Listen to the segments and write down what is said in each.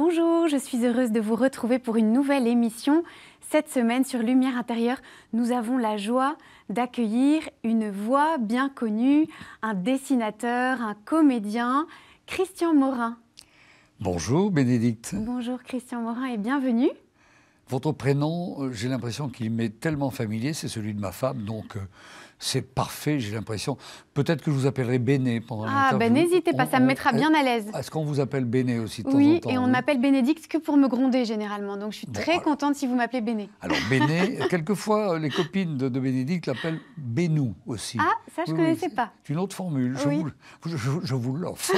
Bonjour, je suis heureuse de vous retrouver pour une nouvelle émission. Cette semaine sur Lumière intérieure, nous avons la joie d'accueillir une voix bien connue, un dessinateur, un comédien, Christian Morin. Bonjour Bénédicte. Bonjour Christian Morin et bienvenue. Votre prénom, j'ai l'impression qu'il m'est tellement familier, c'est celui de ma femme, donc c'est parfait, j'ai l'impression. Peut-être que je vous appellerai Béné pendant l'interview. Ah ben n'hésitez pas, ça me mettra bien à l'aise. Est-ce qu'on vous appelle Béné aussi de temps en temps? Oui, et on m'appelle Bénédicte que pour me gronder généralement, donc je suis très contente si vous m'appelez Béné. Alors Béné, quelquefois les copines de Bénédicte l'appellent Bénou aussi. Ah, ça je ne connaissais pas. C'est une autre formule, Oui. je vous l'offre.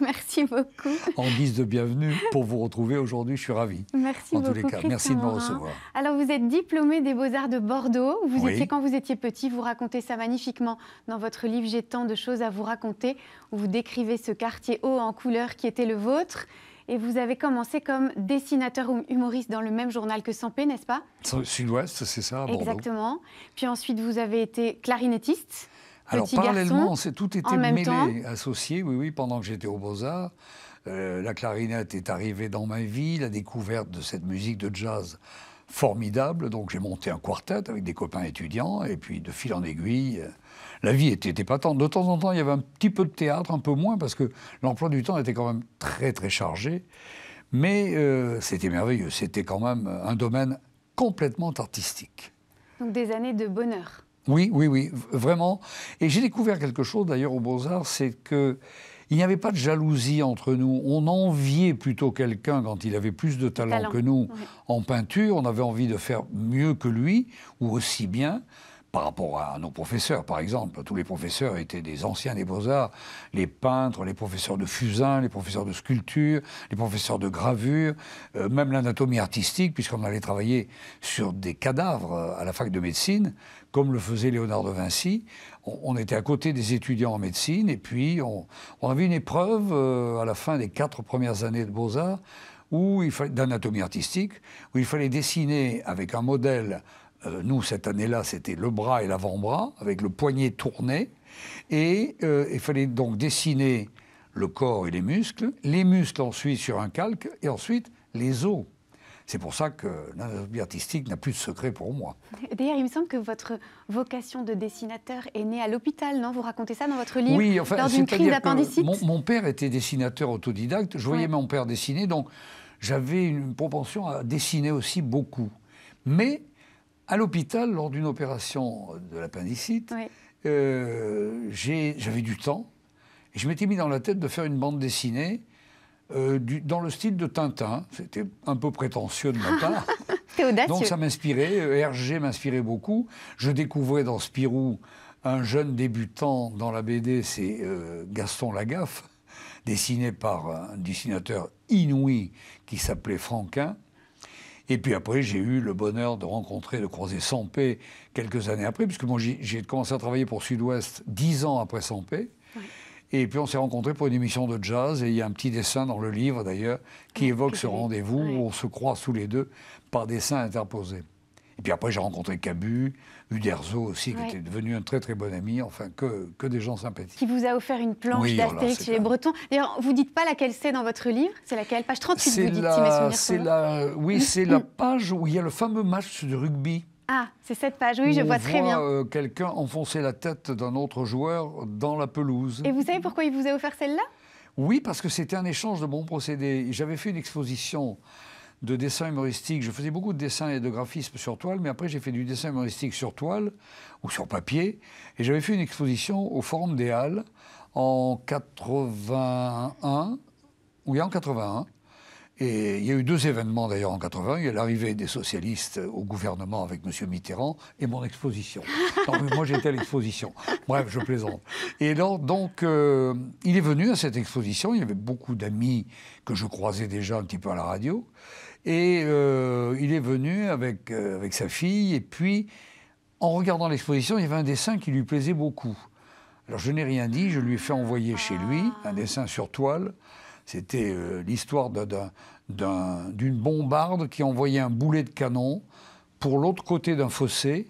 Merci beaucoup. En guise de bienvenue pour vous retrouver aujourd'hui, je suis ravi. Merci en beaucoup, tous les cas, Christian merci de me Morin. recevoir. Alors, vous êtes diplômé des Beaux-Arts de Bordeaux. Vous Oui. étiez, quand vous étiez petit, vous racontez ça magnifiquement dans votre livre « J'ai tant de choses à vous raconter », où vous décrivez ce quartier haut en couleurs qui était le vôtre. Et vous avez commencé comme dessinateur ou humoriste dans le même journal que Sampé, n'est-ce pas? Sud-Ouest, c'est ça, à Bordeaux. Exactement. Puis ensuite, vous avez été clarinettiste. Alors, petit parallèlement, garçon, tout était en même mêlé, temps. associé, oui, pendant que j'étais aux Beaux-Arts. La clarinette est arrivée dans ma vie, la découverte de cette musique de jazz formidable. Donc, j'ai monté un quartet avec des copains étudiants, et puis, de fil en aiguille, la vie était épatante. De temps en temps, il y avait un petit peu de théâtre, un peu moins, parce que l'emploi du temps était quand même très, très chargé. Mais c'était merveilleux. C'était quand même un domaine complètement artistique. Donc, des années de bonheur. Oui, vraiment. Et j'ai découvert quelque chose, d'ailleurs, aux Beaux-Arts, c'est qu'il n'y avait pas de jalousie entre nous. On enviait plutôt quelqu'un quand il avait plus de talent que nous en peinture. On avait envie de faire mieux que lui, ou aussi bien, par rapport à nos professeurs, par exemple. Tous les professeurs étaient des anciens des Beaux-Arts, les peintres, les professeurs de fusain, les professeurs de sculpture, les professeurs de gravure, même l'anatomie artistique, puisqu'on allait travailler sur des cadavres à la fac de médecine, comme le faisait Léonard de Vinci. On était à côté des étudiants en médecine, et puis on avait une épreuve à la fin des 4 premières années de Beaux-Arts, d'anatomie artistique, où il fallait dessiner avec un modèle. Nous, cette année-là, c'était le bras et l'avant-bras, avec le poignet tourné. Et il fallait donc dessiner le corps et les muscles ensuite sur un calque, et ensuite les os. C'est pour ça que l'anatomie artistique n'a plus de secret pour moi. D'ailleurs, il me semble que votre vocation de dessinateur est née à l'hôpital, non? Vous racontez ça dans votre livre, oui, enfin, lors d'une crise d'appendicite. Mon père était dessinateur autodidacte. Je voyais mon père dessiner, donc j'avais une propension à dessiner aussi beaucoup. Mais à l'hôpital, lors d'une opération de l'appendicite, j'avais du temps. Et je m'étais mis dans la tête de faire une bande dessinée dans le style de Tintin. C'était un peu prétentieux de ma part. C'était audacieux. Donc ça m'inspirait. Hergé m'inspirait beaucoup. Je découvrais dans Spirou un jeune débutant dans la BD, c'est Gaston Lagaffe, dessiné par un dessinateur inouï qui s'appelait Franquin. Et puis après, j'ai eu le bonheur de croiser Sampé quelques années après, puisque moi, j'ai commencé à travailler pour Sud-Ouest 10 ans après Sampé. Oui. Et puis on s'est rencontrés pour une émission de jazz, et il y a un petit dessin dans le livre d'ailleurs qui évoque ce rendez-vous où on se croise tous les deux par dessin interposé. Et puis après, j'ai rencontré Cabu, Uderzo aussi, qui était devenu un très très bon ami, enfin que des gens sympathiques. Qui vous a offert une planche d'Astérix chez les Bretons. D'ailleurs, vous ne dites pas laquelle c'est dans votre livre, c'est laquelle? Page 38, vous dites, si mes souvenirs sont bons. Oui, c'est la page où il y a le fameux match de rugby. Ah, c'est cette page, oui, je vois très bien. On voit quelqu'un enfoncer la tête d'un autre joueur dans la pelouse. Et vous savez pourquoi il vous a offert celle-là? Oui, parce que c'était un échange de bons procédés. J'avais fait une exposition de dessin humoristique. Je faisais beaucoup de dessins et de graphisme sur toile, mais après j'ai fait du dessin humoristique sur toile ou sur papier. Et j'avais fait une exposition au Forum des Halles en 81. Oui, en 81. Et il y a eu 2 événements d'ailleurs en 80. Il y a l'arrivée des socialistes au gouvernement avec M. Mitterrand et mon exposition. Non, mais moi j'étais à l'exposition. Bref, je plaisante. Et donc il est venu à cette exposition. Il y avait beaucoup d'amis que je croisais déjà un petit peu à la radio. Et il est venu avec sa fille. Et puis, en regardant l'exposition, il y avait un dessin qui lui plaisait beaucoup. Alors je n'ai rien dit. Je lui ai fait envoyer chez lui un dessin sur toile. C'était l'histoire d'une bombarde qui envoyait un boulet de canon pour l'autre côté d'un fossé.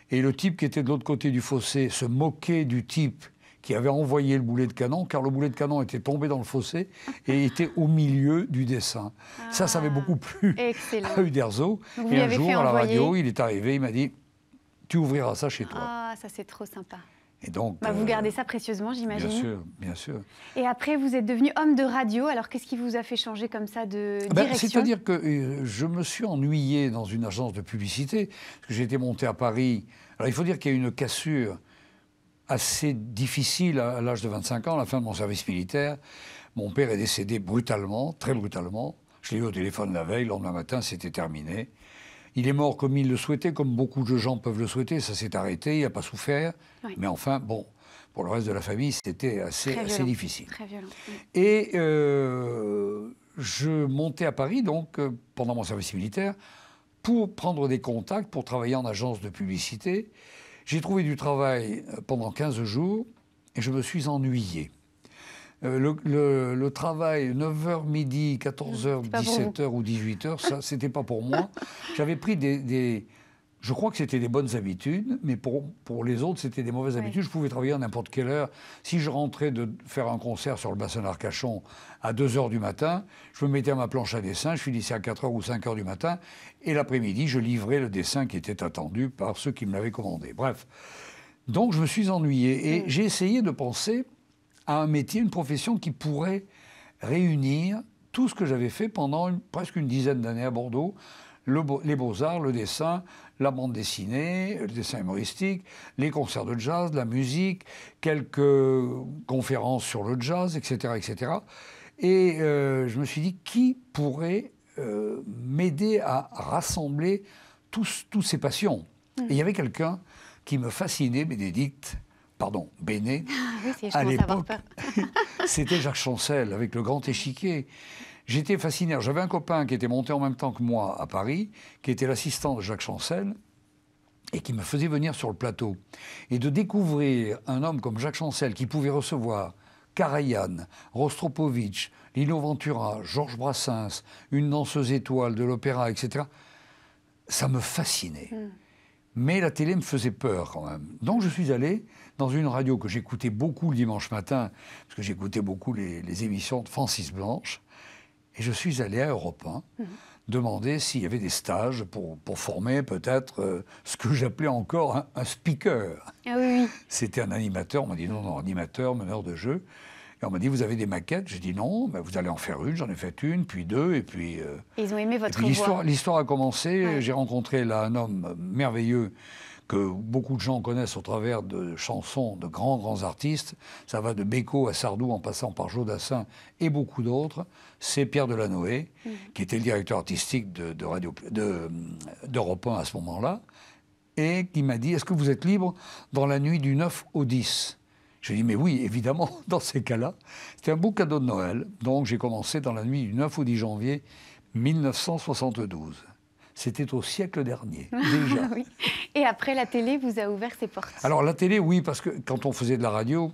Et le type qui était de l'autre côté du fossé se moquait du type qui avait envoyé le boulet de canon, car le boulet de canon était tombé dans le fossé et était au milieu du dessin. Ça avait beaucoup plu à Uderzo. Et un jour, à la radio, il est arrivé, il m'a dit « Tu ouvriras ça chez toi ». Ah, ça c'est trop sympa. Et donc, vous gardez ça précieusement, j'imagine. Bien sûr, bien sûr. Et après, vous êtes devenu homme de radio. Alors, qu'est-ce qui vous a fait changer comme ça de direction? C'est-à-dire que je me suis ennuyé dans une agence de publicité, parce que j'ai été monté à Paris. Alors, il faut dire qu'il y a eu une cassure assez difficile à l'âge de 25 ans, à la fin de mon service militaire. Mon père est décédé brutalement, très brutalement. Je l'ai eu au téléphone la veille, le lendemain matin, c'était terminé. Il est mort comme il le souhaitait, comme beaucoup de gens peuvent le souhaiter. Ça s'est arrêté, il n'a pas souffert. Oui. Mais enfin, bon, pour le reste de la famille, c'était assez difficile. Très violent. Oui. Et je montais à Paris, donc, pendant mon service militaire, pour prendre des contacts, pour travailler en agence de publicité. J'ai trouvé du travail pendant 15 jours et je me suis ennuyé. Le travail, 9h, midi, 14h, 17h ou 18h, ça, c'était pas pour moi. J'avais pris je crois que c'était des bonnes habitudes, mais pour les autres, c'était des mauvaises habitudes. Je pouvais travailler à n'importe quelle heure. Si je rentrais de faire un concert sur le bassin d'Arcachon à 2h du matin, je me mettais à ma planche à dessin, je finissais à 4h ou 5h du matin, et l'après-midi, je livrais le dessin qui était attendu par ceux qui me l'avaient commandé. Bref. Donc, je me suis ennuyé, et j'ai essayé de penser à un métier, une profession qui pourrait réunir tout ce que j'avais fait pendant presque une dizaine d'années à Bordeaux, les beaux-arts, le dessin, la bande dessinée, le dessin humoristique, les concerts de jazz, la musique, quelques conférences sur le jazz, etc. etc. Et je me suis dit, qui pourrait m'aider à rassembler tous ces passions? Et il y avait quelqu'un qui me fascinait, Béné, oui, à l'époque, c'était Jacques Chancel, avec le grand échiquier. J'étais fasciné. J'avais un copain qui était monté en même temps que moi à Paris, qui était l'assistant de Jacques Chancel, et qui me faisait venir sur le plateau. Et de découvrir un homme comme Jacques Chancel, qui pouvait recevoir Karajan, Rostropovitch, Lino Ventura, Georges Brassens, une danseuse étoile de l'opéra, etc., ça me fascinait. Mais la télé me faisait peur quand même. Donc je suis allé dans une radio que j'écoutais beaucoup le dimanche matin, parce que j'écoutais beaucoup les émissions de Francis Blanche, et je suis allé à Europe 1 demander s'il y avait des stages pour former peut-être ce que j'appelais encore un speaker. Ah oui, oui. C'était un animateur, on m'a dit non, animateur, meneur de jeu. Et on m'a dit, vous avez des maquettes? J'ai dit non, ben vous allez en faire une. J'en ai fait une, puis deux, et puis... Ils ont aimé votre voix. L'histoire a commencé. Ouais. J'ai rencontré là un homme merveilleux que beaucoup de gens connaissent au travers de chansons de grands artistes. Ça va de Beko à Sardou, en passant par Joe Dassin et beaucoup d'autres. C'est Pierre Delanoë, qui était le directeur artistique d'Europe 1 à ce moment-là, et qui m'a dit, est-ce que vous êtes libre dans la nuit du 9 au 10 ? J'ai dit, mais oui, évidemment, dans ces cas-là. C'était un beau cadeau de Noël. Donc j'ai commencé dans la nuit du 9 au 10 janvier 1972. C'était au siècle dernier, déjà. Oui. Et après, la télé vous a ouvert ses portes. Alors la télé, oui, parce que quand on faisait de la radio,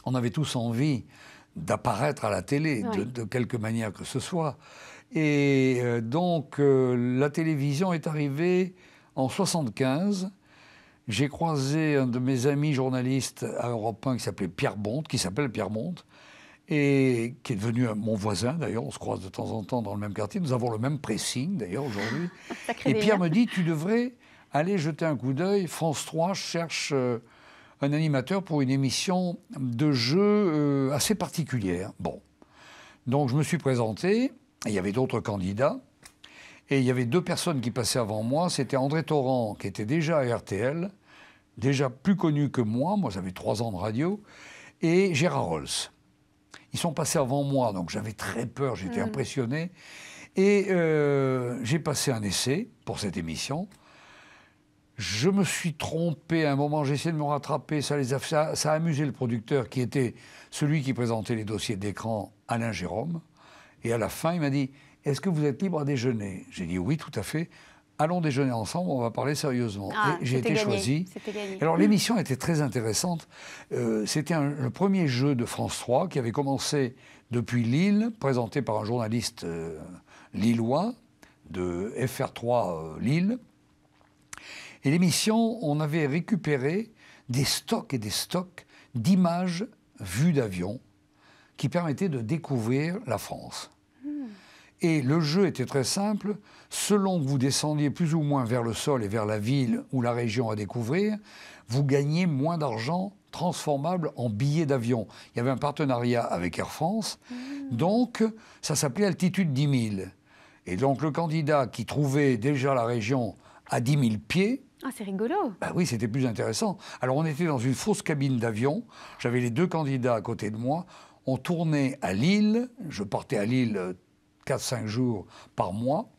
on avait tous envie d'apparaître à la télé, oui, de quelque manière que ce soit. Et donc la télévision est arrivée en 1975. J'ai croisé un de mes amis journalistes à Europe 1 qui s'appelle Pierre Bonte, et qui est devenu mon voisin, d'ailleurs. On se croise de temps en temps dans le même quartier. Nous avons le même pressing, d'ailleurs, aujourd'hui. Et Pierre me dit, tu devrais aller jeter un coup d'œil. France 3 cherche un animateur pour une émission de jeu assez particulière. Bon. Donc, je me suis présenté. Et il y avait d'autres candidats. Et il y avait deux personnes qui passaient avant moi. C'était André Torrent, qui était déjà à RTL, déjà plus connu que moi. Moi, j'avais 3 ans de radio. Et Gérard Rolls. Ils sont passés avant moi, donc j'avais très peur, j'étais impressionné. Et j'ai passé un essai pour cette émission. Je me suis trompé à un moment, j'ai essayé de me rattraper. Ça a amusé le producteur, qui était celui qui présentait les dossiers d'écran, Alain Jérôme. Et à la fin, il m'a dit, est-ce que vous êtes libre à déjeuner? J'ai dit oui, tout à fait. Allons déjeuner ensemble, on va parler sérieusement. Et j'ai été choisi. Alors l'émission était très intéressante. C'était le premier jeu de France 3 qui avait commencé depuis Lille, présenté par un journaliste lillois de FR3 Lille. Et l'émission, on avait récupéré des stocks et des stocks d'images vues d'avion qui permettaient de découvrir la France. Et le jeu était très simple. Selon que vous descendiez plus ou moins vers le sol et vers la ville ou la région à découvrir, vous gagniez moins d'argent transformable en billets d'avion. Il y avait un partenariat avec Air France, donc ça s'appelait Altitude 10 000. Et donc le candidat qui trouvait déjà la région à 10 000 pieds... Ah, c'est rigolo. Ben oui, c'était plus intéressant. Alors on était dans une fausse cabine d'avion, j'avais les deux candidats à côté de moi, on tournait à Lille, je partais à Lille 4-5 jours par mois,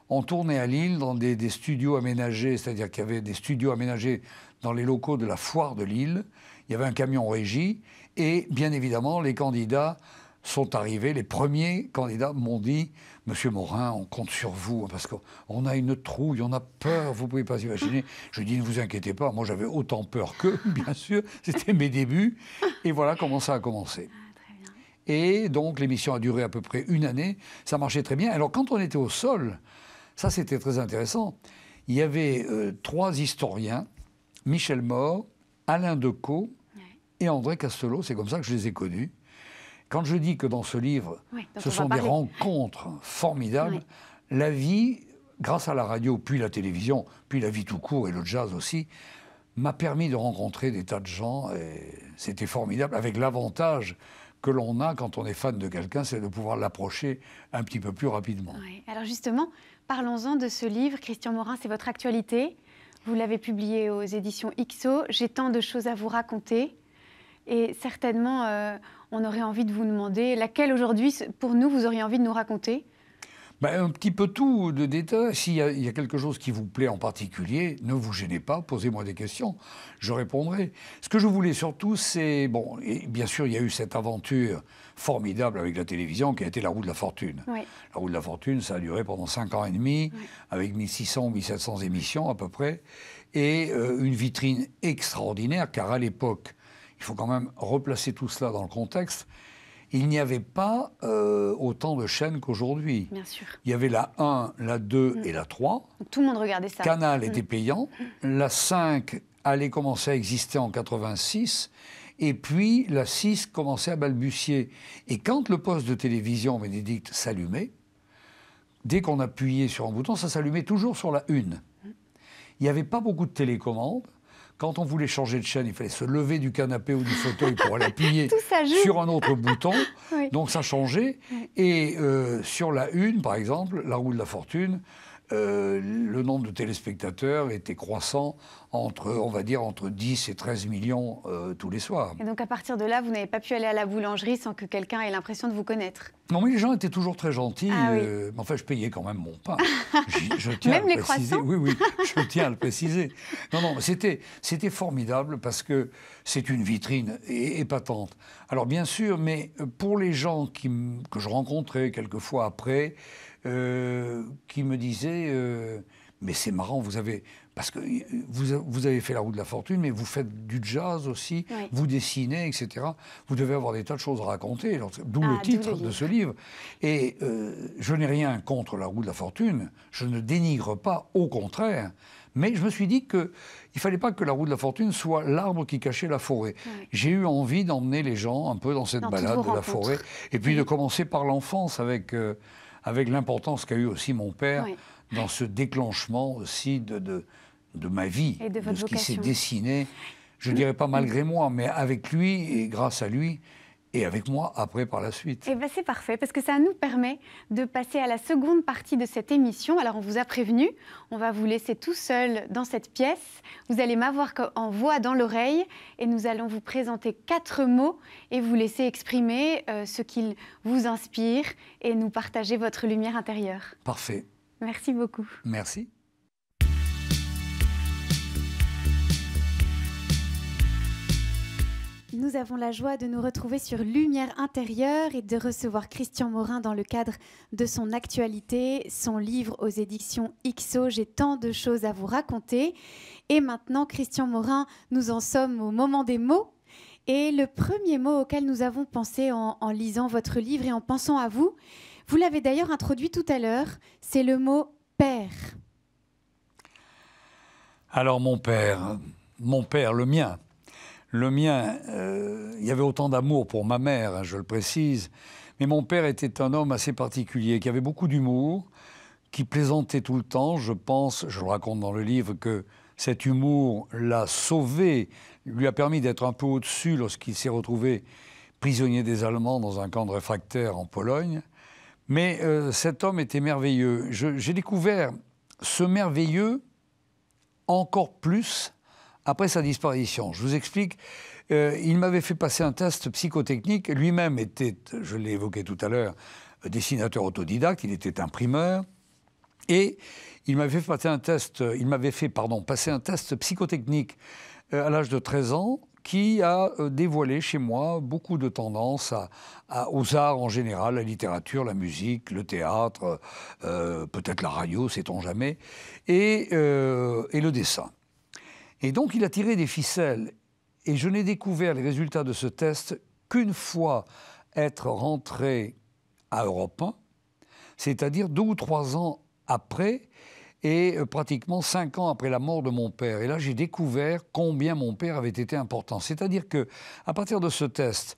on tournait à Lille dans des studios aménagés, c'est-à-dire qu'il y avait des studios aménagés dans les locaux de la foire de Lille, il y avait un camion régie, et bien évidemment, les candidats sont arrivés, les premiers candidats m'ont dit « Monsieur Morin, on compte sur vous, parce qu'on a une trouille, on a peur, vous ne pouvez pas imaginer. » Je dis « Ne vous inquiétez pas, moi j'avais autant peur qu'eux, bien sûr, c'était mes débuts. » Et voilà comment ça a commencé. Et donc l'émission a duré à peu près 1 année, ça marchait très bien. Alors quand on était au sol, ça c'était très intéressant, il y avait 3 historiens, Michel Mort, Alain Decaux et André Castelot, c'est comme ça que je les ai connus. Quand je dis que dans ce livre, ce sont des rencontres formidables, la vie, grâce à la radio, puis la télévision, puis la vie tout court et le jazz aussi, m'a permis de rencontrer des tas de gens, et c'était formidable, avec l'avantage que l'on a quand on est fan de quelqu'un, c'est de pouvoir l'approcher un petit peu plus rapidement. Ouais. Alors justement, parlons-en de ce livre. Christian Morin, c'est votre actualité. Vous l'avez publié aux éditions XO. J'ai tant de choses à vous raconter. Et certainement, on aurait envie de vous demander laquelle aujourd'hui, pour nous, vous auriez envie de nous raconter? Ben, un petit peu tout de détails. S'il y a quelque chose qui vous plaît en particulier, ne vous gênez pas, posez-moi des questions, je répondrai. Ce que je voulais surtout, c'est... Bon, et bien sûr, il y a eu cette aventure formidable avec la télévision qui a été La Roue de la Fortune. Oui. La Roue de la Fortune, ça a duré pendant 5 ans et demi, avec 1600 ou 1700 émissions à peu près, et une vitrine extraordinaire, car à l'époque, il faut quand même replacer tout cela dans le contexte, il n'y avait pas autant de chaînes qu'aujourd'hui. Bien sûr. Il y avait la 1, la 2 et la 3. Donc, tout le monde regardait ça. Canal était payant. La 5 allait commencer à exister en 86. Et puis la 6 commençait à balbutier. Et quand le poste de télévision Bénédicte s'allumait, dès qu'on appuyait sur un bouton, ça s'allumait toujours sur la 1. Il n'y avait pas beaucoup de télécommandes. Quand on voulait changer de chaîne, il fallait se lever du canapé ou du fauteuil pour aller appuyer sur un autre bouton. Oui. Donc ça changeait. Oui. Et sur la 1, par exemple, La Roue de la Fortune, le nombre de téléspectateurs était croissant entre, on va dire, entre 10 et 13 millions tous les soirs. Et donc à partir de là, vous n'avez pas pu aller à la boulangerie sans que quelqu'un ait l'impression de vous connaître? Non, mais les gens étaient toujours très gentils. Ah, oui. Mais enfin, je payais quand même mon pain. Je tiens même à le préciser. Croissants? Oui, je tiens à le préciser. Non, c'était formidable parce que c'est une vitrine épatante. Alors bien sûr, mais pour les gens que je rencontrais quelquefois après, qui me disaient mais c'est marrant, parce que vous avez fait La Roue de la Fortune, mais vous faites du jazz aussi, oui. Vous dessinez, etc. Vous devez avoir des tas de choses à raconter, d'où le titre de ce livre. Et je n'ai rien contre La Roue de la Fortune, je ne dénigre pas, au contraire. Mais je me suis dit qu'il ne fallait pas que La Roue de la Fortune soit l'arbre qui cachait la forêt. Oui. J'ai eu envie d'emmener les gens un peu dans cette balade de la forêt, et puis de commencer par l'enfance avec l'importance qu'a eu aussi mon père, oui. Dans ce déclenchement aussi de ma vie, et de ce qui s'est dessiné, je ne dirais pas malgré moi, mais avec lui et grâce à lui, et avec moi après par la suite. Et bien c'est parfait, parce que ça nous permet de passer à la seconde partie de cette émission. Alors on vous a prévenu, on va vous laisser tout seul dans cette pièce. Vous allez m'avoir en voix dans l'oreille et nous allons vous présenter 4 mots et vous laisser exprimer ce qu'ils vous inspire et nous partager votre lumière intérieure. Parfait. Merci beaucoup. Merci. Nous avons la joie de nous retrouver sur Lumière intérieure et de recevoir Christian Morin dans le cadre de son actualité, son livre aux éditions XO. J'ai tant de choses à vous raconter. Et maintenant, Christian Morin, nous en sommes au moment des mots. Et le premier mot auquel nous avons pensé en lisant votre livre et en pensant à vous, vous l'avez d'ailleurs introduit tout à l'heure, c'est le mot « père ». Alors mon père, le Le mien, il y avait autant d'amour pour ma mère, hein, je le précise, mais mon père était un homme assez particulier, qui avait beaucoup d'humour, qui plaisantait tout le temps. Je pense, je le raconte dans le livre, que cet humour l'a sauvé, lui a permis d'être un peu au-dessus lorsqu'il s'est retrouvé prisonnier des Allemands dans un camp de réfractaires en Pologne. Mais cet homme était merveilleux. J'ai découvert ce merveilleux encore plus après sa disparition. Je vous explique. Il m'avait fait passer un test psychotechnique. Lui-même était, je l'ai évoqué tout à l'heure, dessinateur autodidacte. Il était imprimeur. Et il m'avait fait passer un test psychotechnique à l'âge de 13 ans qui a dévoilé chez moi beaucoup de tendances aux arts en général, la littérature, la musique, le théâtre, peut-être la radio, sait-on jamais, et le dessin. Et donc il a tiré des ficelles. Et je n'ai découvert les résultats de ce test qu'une fois être rentré à Europe 1, c'est-à-dire 2 ou 3 ans après, et pratiquement 5 ans après la mort de mon père. Et là, j'ai découvert combien mon père avait été important. C'est-à-dire que, à partir de ce test,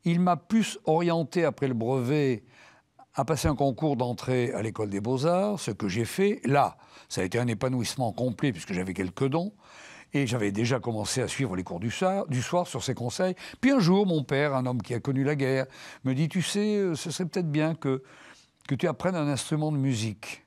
il m'a plus orienté après le brevet à passer un concours d'entrée à l'école des Beaux-Arts, ce que j'ai fait. Là, ça a été un épanouissement complet puisque j'avais quelques dons. Et j'avais déjà commencé à suivre les cours du soir sur ses conseils. Puis un jour, mon père, un homme qui a connu la guerre, me dit « Tu sais, ce serait peut-être bien que tu apprennes un instrument de musique.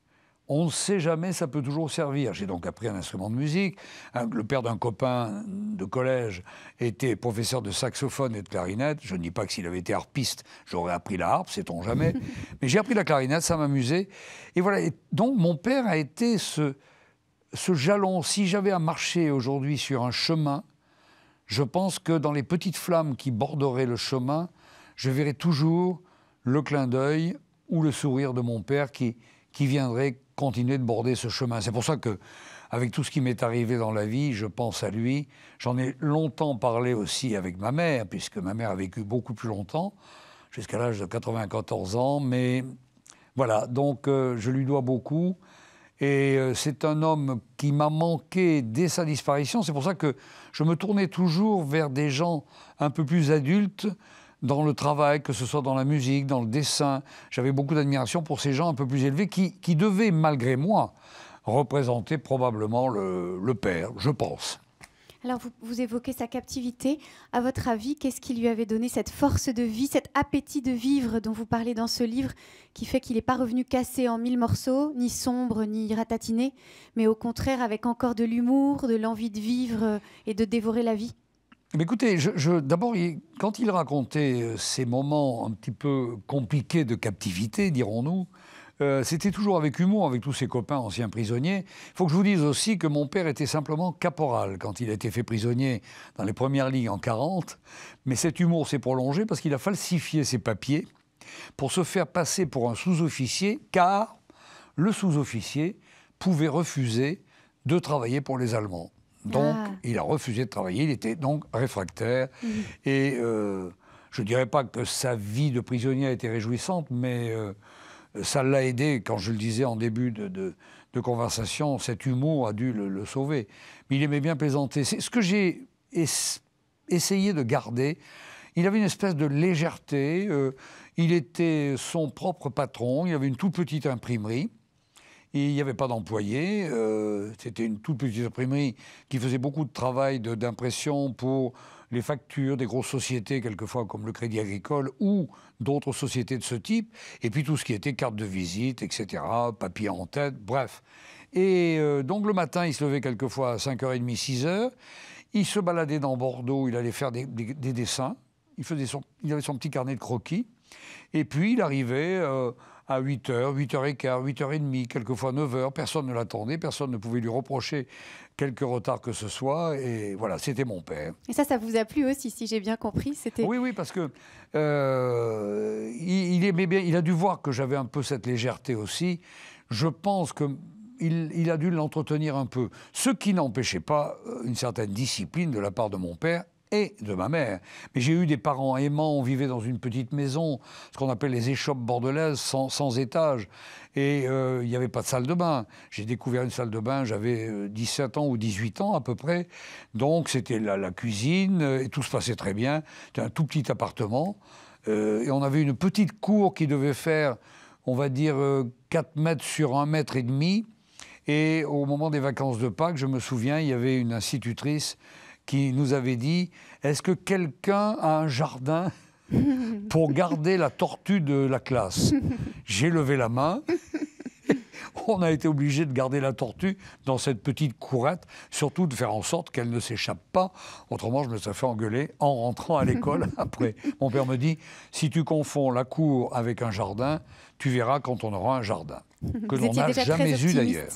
On ne sait jamais, ça peut toujours servir. » J'ai donc appris un instrument de musique. Le père d'un copain de collège était professeur de saxophone et de clarinette. Je ne dis pas que s'il avait été harpiste, j'aurais appris la harpe, sait-on jamais. Mais j'ai appris la clarinette, ça m'amusait. Et voilà. Et donc mon père a été ce jalon. Si j'avais à marcher aujourd'hui sur un chemin, je pense que dans les petites flammes qui borderaient le chemin, je verrais toujours le clin d'œil ou le sourire de mon père qui viendrait continuer de border ce chemin. C'est pour ça que, avec tout ce qui m'est arrivé dans la vie, je pense à lui. J'en ai longtemps parlé aussi avec ma mère, puisque ma mère a vécu beaucoup plus longtemps, jusqu'à l'âge de 94 ans. Mais voilà, donc je lui dois beaucoup. Et c'est un homme qui m'a manqué dès sa disparition. C'est pour ça que je me tournais toujours vers des gens un peu plus adultes dans le travail, que ce soit dans la musique, dans le dessin. J'avais beaucoup d'admiration pour ces gens un peu plus élevés qui devaient, malgré moi, représenter probablement le père, je pense. Alors, vous évoquez sa captivité. À votre avis, qu'est-ce qui lui avait donné cette force de vie, cet appétit de vivre dont vous parlez dans ce livre, qui fait qu'il n'est pas revenu cassé en 1000 morceaux, ni sombre, ni ratatiné, mais au contraire avec encore de l'humour, de l'envie de vivre et de dévorer la vie? Mais écoutez, d'abord, quand il racontait ces moments un petit peu compliqués de captivité, dirons-nous, c'était toujours avec humour, avec tous ses copains anciens prisonniers. Il faut que je vous dise aussi que mon père était simplement caporal quand il a été fait prisonnier dans les premières ligues en 40. Mais cet humour s'est prolongé parce qu'il a falsifié ses papiers pour se faire passer pour un sous-officier, car le sous-officier pouvait refuser de travailler pour les Allemands. Donc, il a refusé de travailler, il était donc réfractaire. Et je ne dirais pas que sa vie de prisonnier a été réjouissante, mais ça l'a aidé, quand je le disais en début de conversation, cet humour a dû le sauver. Mais il aimait bien plaisanter. C'est ce que j'ai essayé de garder. Il avait une espèce de légèreté, il était son propre patron, il avait une toute petite imprimerie. Il n'y avait pas d'employés, c'était une toute petite imprimerie qui faisait beaucoup de travail d'impression pour les factures des grosses sociétés, quelquefois comme le Crédit Agricole, ou d'autres sociétés de ce type, et puis tout ce qui était carte de visite, etc., papier en tête, bref. Et donc le matin, il se levait quelquefois à 5h30, 6h, il se baladait dans Bordeaux, il allait faire des dessins, il avait son petit carnet de croquis, et puis il arrivait à 8h, 8h15, 8h30, quelquefois 9h, personne ne l'attendait, personne ne pouvait lui reprocher quelque retard que ce soit, et voilà, c'était mon père. Et ça vous a plu aussi, si j'ai bien compris? Oui, parce que il aimait bien, il a dû voir que j'avais un peu cette légèreté aussi. Je pense qu'il a dû l'entretenir un peu, ce qui n'empêchait pas une certaine discipline de la part de mon père, et de ma mère. Mais j'ai eu des parents aimants, on vivait dans une petite maison, ce qu'on appelle les échoppes bordelaises, sans étage. Et il n'y avait pas de salle de bain. J'ai découvert une salle de bain, j'avais 17 ans ou 18 ans à peu près. Donc c'était la cuisine, et tout se passait très bien. C'était un tout petit appartement. Et on avait une petite cour qui devait faire, on va dire, 4 mètres sur 1 mètre et demi. Et au moment des vacances de Pâques, je me souviens, il y avait une institutrice qui nous avait dit « Est-ce que quelqu'un a un jardin pour garder la tortue de la classe ?» J'ai levé la main. On a été obligé de garder la tortue dans cette petite courette, surtout de faire en sorte qu'elle ne s'échappe pas. Autrement, je me serais fait engueuler en rentrant à l'école après. Mon père me dit « Si tu confonds la cour avec un jardin, tu verras quand on aura un jardin. » Que l'on n'a jamais eu d'ailleurs.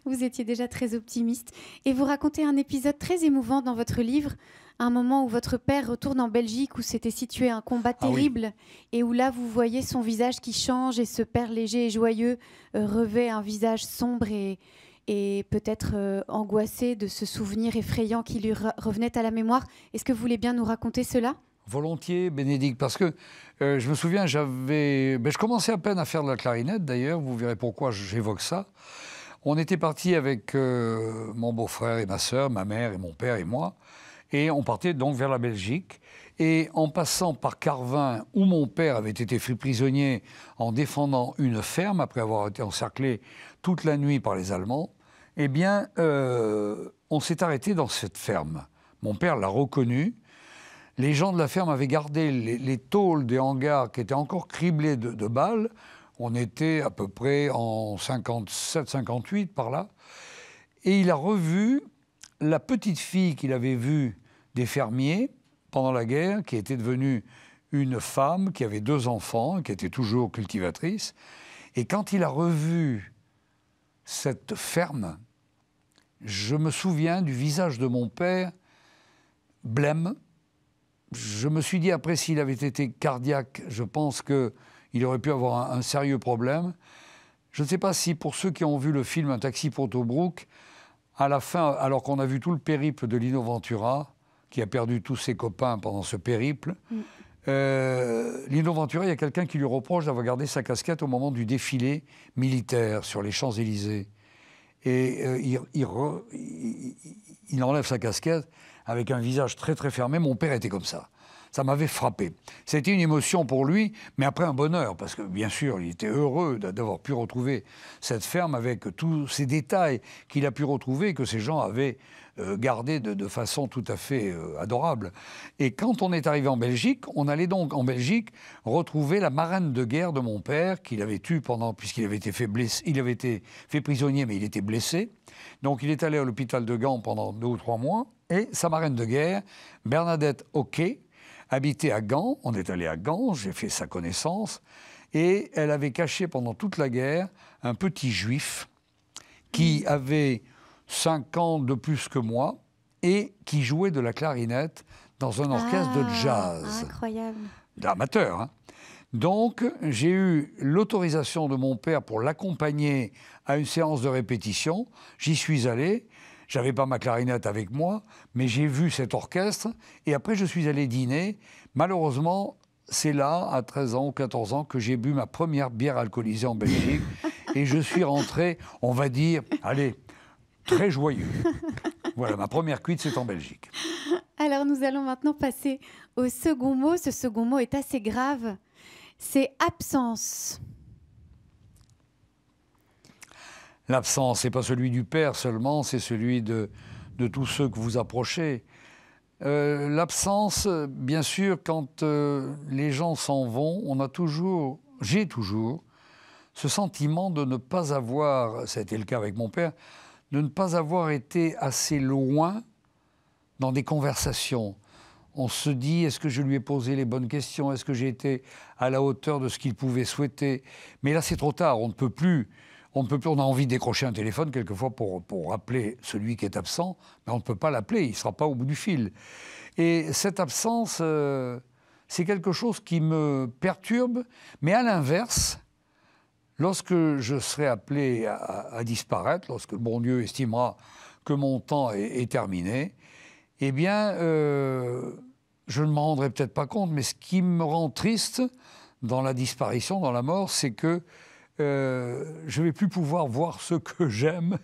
Vous étiez déjà très optimiste. Et vous racontez un épisode très émouvant dans votre livre, un moment où votre père retourne en Belgique, où s'était situé un combat terrible, et où là, vous voyez son visage qui change, et ce père léger et joyeux revêt un visage sombre et peut-être angoissé de ce souvenir effrayant qui lui revenait à la mémoire. Est-ce que vous voulez bien nous raconter cela ? Volontiers, Bénédicte, parce que je me souviens, je commençais à peine à faire de la clarinette, d'ailleurs, vous verrez pourquoi j'évoque ça. On était partis avec mon beau-frère et ma sœur, ma mère et mon père et moi, et on partait donc vers la Belgique. Et en passant par Carvin, où mon père avait été fait prisonnier en défendant une ferme, après avoir été encerclé toute la nuit par les Allemands, eh bien, on s'est arrêté dans cette ferme. Mon père l'a reconnu. Les gens de la ferme avaient gardé les tôles des hangars qui étaient encore criblés de balles. On était à peu près en 57-58 par là. Et il a revu la petite fille qu'il avait vue des fermiers pendant la guerre, qui était devenue une femme, qui avait 2 enfants, qui était toujours cultivatrice. Et quand il a revu cette ferme, je me souviens du visage de mon père, blême. Je me suis dit, après, s'il avait été cardiaque, je pense qu'il aurait pu avoir un sérieux problème. Je ne sais pas si, pour ceux qui ont vu le film Un taxi pour Tobruk, à la fin, alors qu'on a vu tout le périple de Lino Ventura, qui a perdu tous ses copains pendant ce périple, Lino Ventura, il y a quelqu'un qui lui reproche d'avoir gardé sa casquette au moment du défilé militaire sur les Champs-Élysées. Et il enlève sa casquette avec un visage très très fermé. Mon père était comme ça. Ça m'avait frappé. C'était une émotion pour lui, mais après un bonheur, parce que bien sûr, il était heureux d'avoir pu retrouver cette ferme avec tous ces détails qu'il a pu retrouver et que ces gens avaient gardés de façon tout à fait adorable. Et quand on est arrivé en Belgique, on allait donc en Belgique retrouver la marraine de guerre de mon père, qu'il avait tue puisqu'il avait été il avait été fait prisonnier, mais il était blessé. Donc il est allé à l'hôpital de Gand pendant 2 ou 3 mois, et sa marraine de guerre, Bernadette Hockey, habitait à Gand. On est allé à Gand, j'ai fait sa connaissance, et elle avait caché pendant toute la guerre un petit juif qui avait 5 ans de plus que moi et qui jouait de la clarinette dans un orchestre de jazz. Incroyable. D'amateur, hein. Donc, j'ai eu l'autorisation de mon père pour l'accompagner à une séance de répétition. J'y suis allé. J'avais pas ma clarinette avec moi, mais j'ai vu cet orchestre. Et après, je suis allé dîner. Malheureusement, c'est là, à 13 ans ou 14 ans, que j'ai bu ma première bière alcoolisée en Belgique. Et je suis rentré, on va dire, allez, très joyeux. Voilà, ma première cuite, c'est en Belgique. Alors, nous allons maintenant passer au second mot. Ce second mot est assez grave. C'est absence. L'absence, ce n'est pas celui du père seulement, c'est celui de tous ceux que vous approchez. L'absence, bien sûr, quand les gens s'en vont, j'ai toujours ce sentiment de ne pas avoir, ça a été le cas avec mon père, de ne pas avoir été assez loin dans des conversations. On se dit, est-ce que je lui ai posé les bonnes questions? Est-ce que j'ai été à la hauteur de ce qu'il pouvait souhaiter? Mais là, c'est trop tard, on ne peut plus. On a envie de décrocher un téléphone quelquefois pour appeler celui qui est absent, mais on ne peut pas l'appeler, il ne sera pas au bout du fil. Et cette absence, c'est quelque chose qui me perturbe, mais à l'inverse, lorsque je serai appelé à disparaître, lorsque le bon Dieu estimera que mon temps est terminé, eh bien, je ne m'en rendrai peut-être pas compte, mais ce qui me rend triste dans la disparition, dans la mort, c'est que je ne vais plus pouvoir voir ceux que j'aime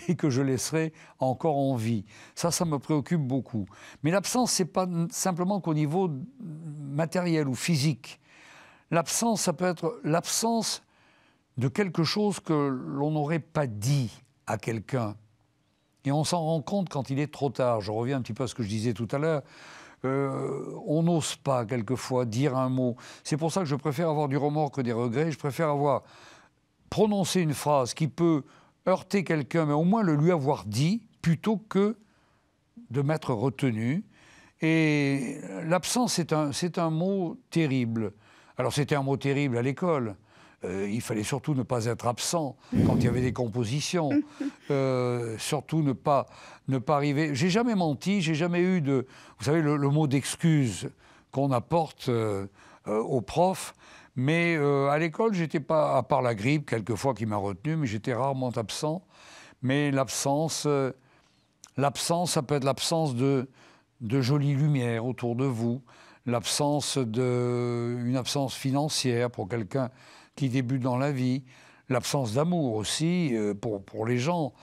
et que je laisserai encore en vie. Ça me préoccupe beaucoup. Mais l'absence, ce n'est pas simplement qu'au niveau matériel ou physique. L'absence, ça peut être l'absence de quelque chose que l'on n'aurait pas dit à quelqu'un. Et on s'en rend compte quand il est trop tard. Je reviens un petit peu à ce que je disais tout à l'heure. On n'ose pas, quelquefois, dire un mot. C'est pour ça que je préfère avoir du remords que des regrets. Je préfère avoir prononcé une phrase qui peut heurter quelqu'un, mais au moins le lui avoir dit, plutôt que de m'être retenu. Et l'absence, c'est un mot terrible. Alors, c'était un mot terrible à l'école. Il fallait surtout ne pas être absent quand il y avait des compositions. Surtout ne pas arriver. J'ai jamais menti, j'ai jamais eu de... Vous savez, le mot d'excuse qu'on apporte aux profs. Mais à l'école, j'étais pas, à part la grippe, quelquefois qui m'a retenu, mais j'étais rarement absent. Mais l'absence, ça peut être l'absence de jolies lumières autour de vous, une absence financière pour quelqu'un qui débute dans la vie, l'absence d'amour aussi pour les gens.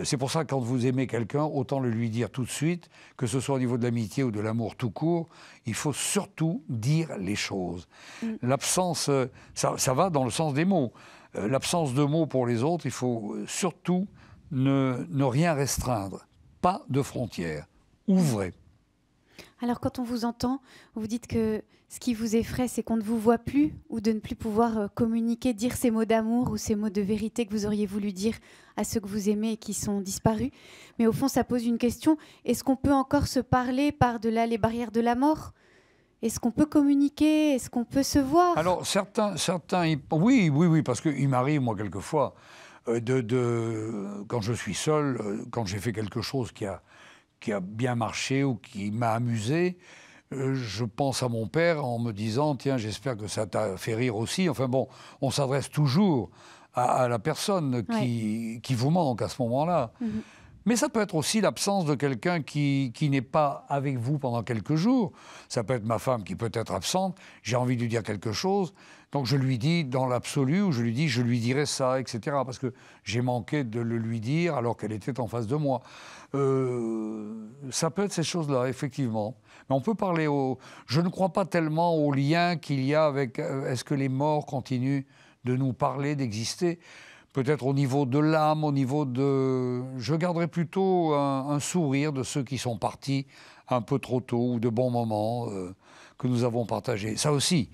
C'est pour ça que quand vous aimez quelqu'un, autant le lui dire tout de suite, que ce soit au niveau de l'amitié ou de l'amour tout court, il faut surtout dire les choses. L'absence, ça va dans le sens des mots. L'absence de mots pour les autres, il faut surtout ne rien restreindre. Pas de frontières. Ouvrez. Alors quand on vous entend, vous dites que ce qui vous effraie, c'est qu'on ne vous voit plus ou de ne plus pouvoir communiquer, dire ces mots d'amour ou ces mots de vérité que vous auriez voulu dire à ceux que vous aimez et qui sont disparus. Mais au fond, ça pose une question. Est-ce qu'on peut encore se parler par-delà les barrières de la mort ? Est-ce qu'on peut communiquer ? Est-ce qu'on peut se voir ? Alors certains oui, parce qu'il m'arrive, moi, quelquefois, quand je suis seul, quand j'ai fait quelque chose qui a bien marché ou qui m'a amusé, je pense à mon père en me disant « Tiens, j'espère que ça t'a fait rire aussi ». Enfin bon, on s'adresse toujours à la personne qui vous manque à ce moment-là. Mais ça peut être aussi l'absence de quelqu'un qui n'est pas avec vous pendant quelques jours. Ça peut être ma femme qui peut être absente, j'ai envie de lui dire quelque chose, donc je lui dis dans l'absolu, ou je lui dis « je lui dirai ça », etc. Parce que j'ai manqué de le lui dire alors qu'elle était en face de moi. Ça peut être ces choses-là, effectivement. Mais on peut parler Je ne crois pas tellement au lien qu'il y a avec... Est-ce que les morts continuent de nous parler, d'exister ? Peut-être au niveau de l'âme, au niveau de... Je garderai plutôt un sourire de ceux qui sont partis un peu trop tôt, ou de bons moments que nous avons partagés. Ça aussi,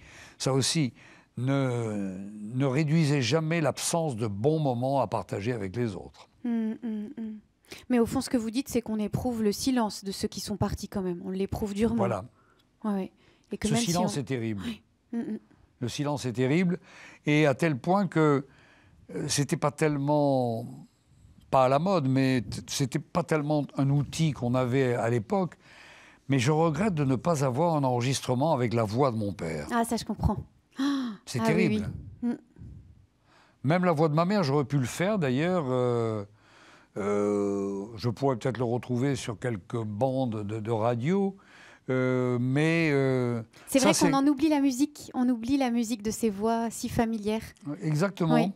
ne réduisez jamais l'absence de bons moments à partager avec les autres. Mais au fond, ce que vous dites, c'est qu'on éprouve le silence de ceux qui sont partis quand même. On l'éprouve durement. Voilà. Ouais. Et que Ce même silence si est terrible. Le silence est terrible, et à tel point que c'était pas tellement, pas à la mode, mais c'était pas tellement un outil qu'on avait à l'époque. Mais je regrette de ne pas avoir un enregistrement avec la voix de mon père. Ah, ça je comprends. C'est terrible. Oui. Même la voix de ma mère, j'aurais pu le faire d'ailleurs. Je pourrais peut-être le retrouver sur quelques bandes de radio. Mais c'est vrai qu'on en oublie la musique. On oublie la musique de ces voix si familières. Exactement. Oui.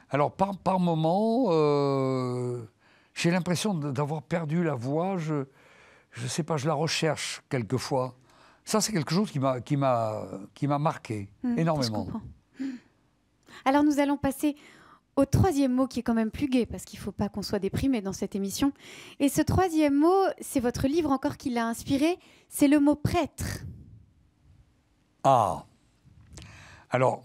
Alors, par moment, j'ai l'impression d'avoir perdu la voix. Je sais pas, je la recherche quelquefois. Ça, c'est quelque chose qui m'a marqué énormément. Je comprends. Alors, nous allons passer au troisième mot qui est quand même plus gai, parce qu'il ne faut pas qu'on soit déprimé dans cette émission. Et ce troisième mot, c'est votre livre encore qui l'a inspiré, c'est le mot prêtre. Ah. Alors,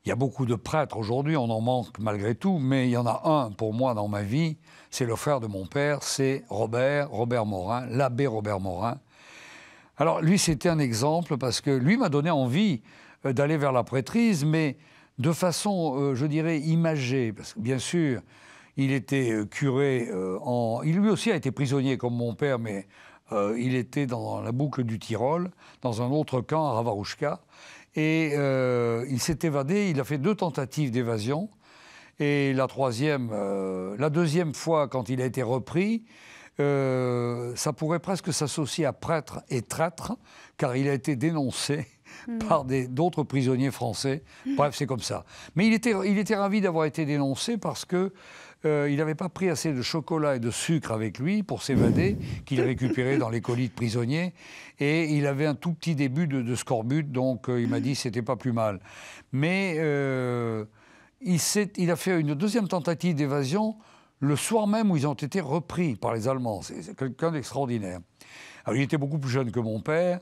il y a beaucoup de prêtres aujourd'hui, on en manque malgré tout, mais il y en a un pour moi dans ma vie, c'est le frère de mon père, c'est Robert Morin, l'abbé Robert Morin. Alors lui, c'était un exemple parce que lui m'a donné envie d'aller vers la prêtrise, mais de façon, je dirais, imagée. Parce que bien sûr, il était curé Il lui aussi a été prisonnier comme mon père, mais il était dans la boucle du Tyrol, dans un autre camp à Ravarouchka. Et il s'est évadé, il a fait 2 tentatives d'évasion. Et la deuxième fois, quand il a été repris, ça pourrait presque s'associer à prêtre et traître, car il a été dénoncé par d'autres prisonniers français. Bref, c'est comme ça. Mais il était ravi d'avoir été dénoncé parce que il n'avait pas pris assez de chocolat et de sucre avec lui pour s'évader, qu'il récupérait dans les colis de prisonniers. Et il avait un tout petit début de scorbut, donc il m'a dit que c'était pas plus mal. Mais il a fait une deuxième tentative d'évasion le soir même où ils ont été repris par les Allemands. C'est quelqu'un d'extraordinaire. Alors, il était beaucoup plus jeune que mon père.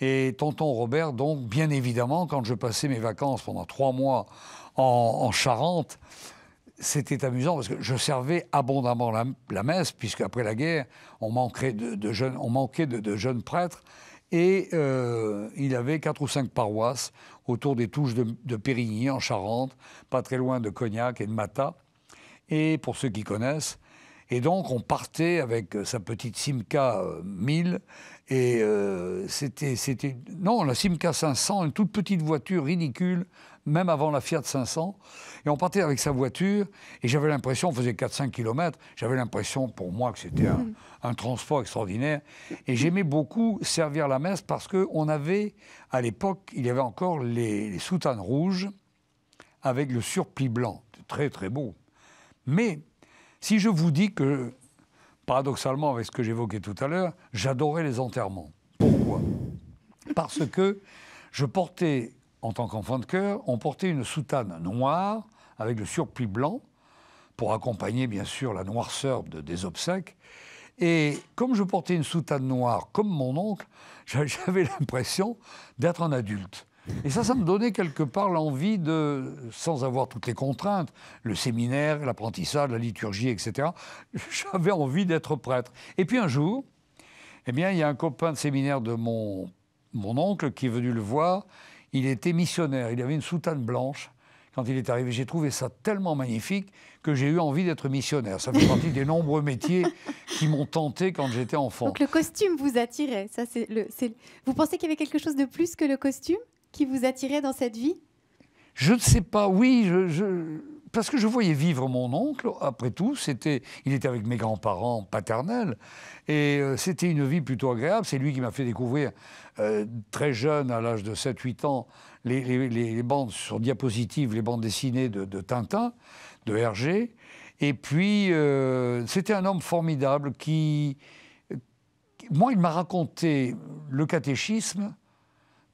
Et tonton Robert, donc, bien évidemment, quand je passais mes vacances pendant 3 mois en Charente, c'était amusant parce que je servais abondamment la messe, puisque après la guerre, on manquait de jeunes prêtres. Et il avait 4 ou 5 paroisses autour des Touches de Périgny, en Charente, pas très loin de Cognac et de Mata. Et pour ceux qui connaissent. Et donc, on partait avec sa petite Simca 1000. Et c'était... Non, la Simca 500, une toute petite voiture ridicule, même avant la Fiat 500. Et on partait avec sa voiture, et j'avais l'impression, on faisait 4-5 km, j'avais l'impression, pour moi, que c'était un transport extraordinaire. Et j'aimais beaucoup servir la messe parce qu'on avait, à l'époque, il y avait encore les soutanes rouges avec le surplis blanc. Très, très beau. Mais si je vous dis que, paradoxalement, avec ce que j'évoquais tout à l'heure, j'adorais les enterrements. Pourquoi ? Parce que je portais, en tant qu'enfant de chœur, on portait une soutane noire avec le surplis blanc pour accompagner, bien sûr, la noirceur des obsèques. Et comme je portais une soutane noire, comme mon oncle, j'avais l'impression d'être un adulte. Et ça me donnait quelque part l'envie de, sans avoir toutes les contraintes, le séminaire, l'apprentissage, la liturgie, etc., j'avais envie d'être prêtre. Et puis un jour, eh bien, il y a un copain de séminaire de mon oncle qui est venu le voir. Il était missionnaire, il avait une soutane blanche. Quand il est arrivé, j'ai trouvé ça tellement magnifique que j'ai eu envie d'être missionnaire. Ça fait partie des nombreux métiers qui m'ont tenté quand j'étais enfant. Donc le costume vous attirait. Ça, vous pensez qu'il y avait quelque chose de plus que le costume qui vous attirait dans cette vie ? Je ne sais pas, oui, parce que je voyais vivre mon oncle, après tout, il était avec mes grands-parents paternels, et c'était une vie plutôt agréable. C'est lui qui m'a fait découvrir, très jeune, à l'âge de 7-8 ans, les bandes sur diapositive, les bandes dessinées de Tintin, de Hergé. Et puis, c'était un homme formidable moi, il m'a raconté le catéchisme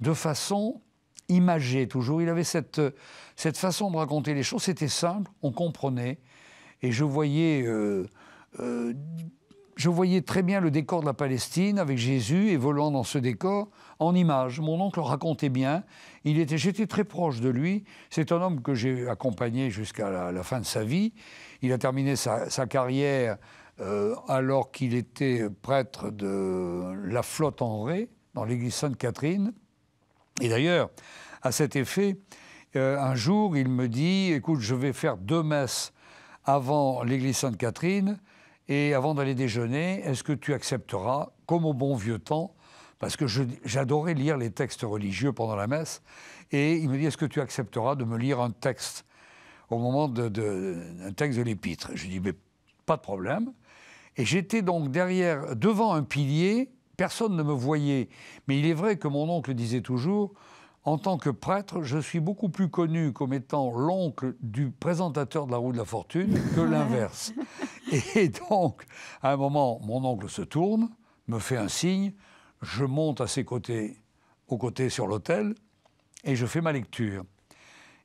de façon imagée, toujours. Il avait cette façon de raconter les choses. C'était simple, on comprenait. Et je voyais très bien le décor de la Palestine avec Jésus évoluant dans ce décor en images. Mon oncle racontait bien. J'étais très proche de lui. C'est un homme que j'ai accompagné jusqu'à la fin de sa vie. Il a terminé sa carrière alors qu'il était prêtre de la Flotte en Ré, dans l'église Sainte-Catherine. Et d'ailleurs, à cet effet, un jour, il me dit « Écoute, je vais faire 2 messes avant l'église Sainte-Catherine, et avant d'aller déjeuner, est-ce que tu accepteras, comme au bon vieux temps, parce que j'adorais lire les textes religieux pendant la messe, et il me dit « Est-ce que tu accepteras de me lire un texte au moment un texte de l'épître ?» Je dis « Mais pas de problème ». Et j'étais donc devant un pilier. Personne ne me voyait, mais il est vrai que mon oncle disait toujours « En tant que prêtre, je suis beaucoup plus connu comme étant l'oncle du présentateur de la Roue de la Fortune que l'inverse. » Et donc, à un moment, mon oncle se tourne, me fait un signe, je monte à ses côtés, sur l'autel, et je fais ma lecture.